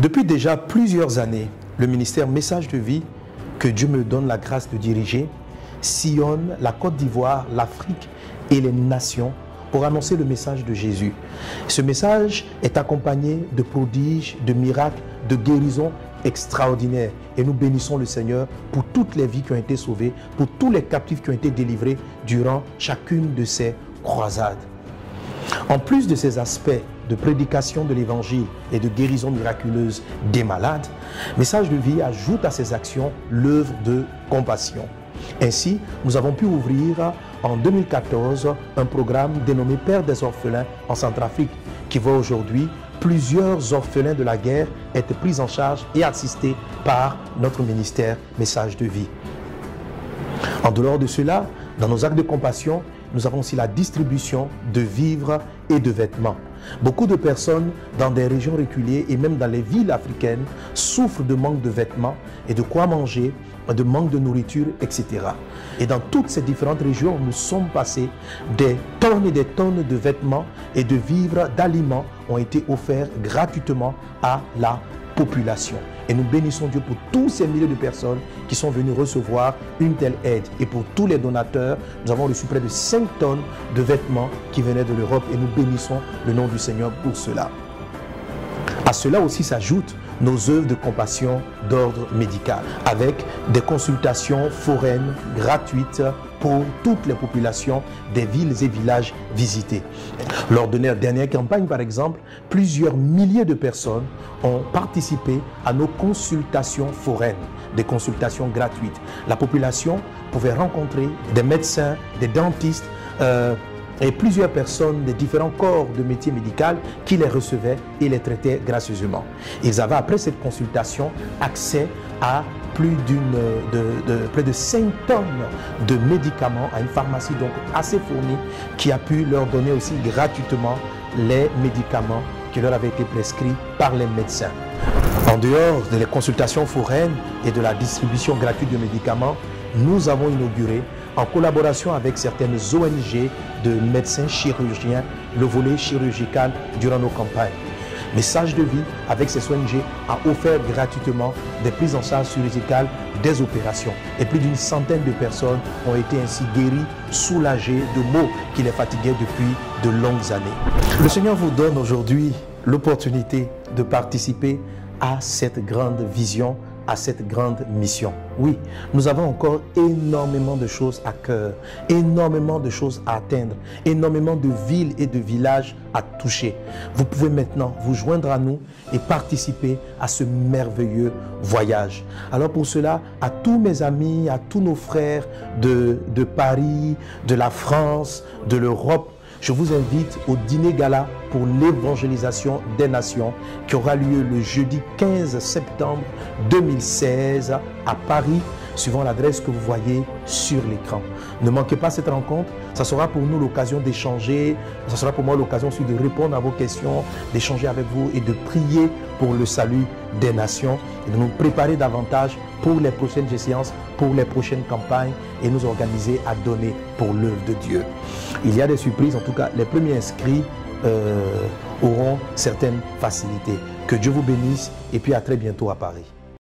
Depuis déjà plusieurs années, le ministère Message de Vie, que Dieu me donne la grâce de diriger, sillonne la Côte d'Ivoire, l'Afrique et les nations pour annoncer le message de Jésus. Ce message est accompagné de prodiges, de miracles, de guérisons extraordinaires. Et nous bénissons le Seigneur pour toutes les vies qui ont été sauvées, pour tous les captifs qui ont été délivrés durant chacune de ces croisades. En plus de ces aspects de prédication de l'évangile et de guérison miraculeuse des malades, Message de Vie ajoute à ces actions l'œuvre de compassion. Ainsi, nous avons pu ouvrir en 2014 un programme dénommé Père des orphelins en Centrafrique, qui voit aujourd'hui plusieurs orphelins de la guerre être pris en charge et assistés par notre ministère Message de Vie. En dehors de cela, dans nos actes de compassion, nous avons aussi la distribution de vivres et de vêtements. Beaucoup de personnes dans des régions reculées et même dans les villes africaines souffrent de manque de vêtements et de quoi manger, de manque de nourriture, etc. Et dans toutes ces différentes régions, nous sommes passés, des tonnes et des tonnes de vêtements et de vivres, d'aliments ont été offerts gratuitement à la population. Et nous bénissons Dieu pour tous ces milliers de personnes qui sont venues recevoir une telle aide. Et pour tous les donateurs, nous avons reçu près de 5 tonnes de vêtements qui venaient de l'Europe et nous bénissons le nom du Seigneur pour cela. À cela aussi s'ajoutent nos œuvres de compassion d'ordre médical, avec des consultations foraines gratuites pour toutes les populations des villes et villages visités. Lors de notre dernière campagne, par exemple, plusieurs milliers de personnes ont participé à nos consultations foraines, des consultations gratuites. La population pouvait rencontrer des médecins, des dentistes, et plusieurs personnes des différents corps de métier médical qui les recevaient et les traitaient gracieusement. Ils avaient, après cette consultation, accès à près de 5 tonnes de médicaments, à une pharmacie donc assez fournie qui a pu leur donner aussi gratuitement les médicaments qui leur avaient été prescrits par les médecins. En dehors de les consultations foraines et de la distribution gratuite de médicaments, nous avons inauguré, en collaboration avec certaines ONG de médecins chirurgiens, le volet chirurgical durant nos campagnes. Message de Vie, avec ces ONG, a offert gratuitement des prises en charge chirurgicales des opérations. Et plus d'une centaine de personnes ont été ainsi guéries, soulagées de maux qui les fatiguaient depuis de longues années. Le Seigneur vous donne aujourd'hui l'opportunité de participer à cette grande vision, à cette grande mission. Oui, nous avons encore énormément de choses à cœur, énormément de choses à atteindre, énormément de villes et de villages à toucher. Vous pouvez maintenant vous joindre à nous et participer à ce merveilleux voyage. Alors pour cela, à tous mes amis, à tous nos frères de Paris, de la France, de l'Europe, je vous invite au dîner gala pour l'évangélisation des nations qui aura lieu le jeudi 15 septembre 2016 à Paris, suivant l'adresse que vous voyez sur l'écran. Ne manquez pas cette rencontre, ça sera pour nous l'occasion d'échanger, ça sera pour moi l'occasion aussi de répondre à vos questions, d'échanger avec vous et de prier pour le salut des nations et de nous préparer davantage pour les prochaines séances, pour les prochaines campagnes et nous organiser à donner pour l'œuvre de Dieu. Il y a des surprises, en tout cas les premiers inscrits auront certaines facilités. Que Dieu vous bénisse et puis à très bientôt à Paris.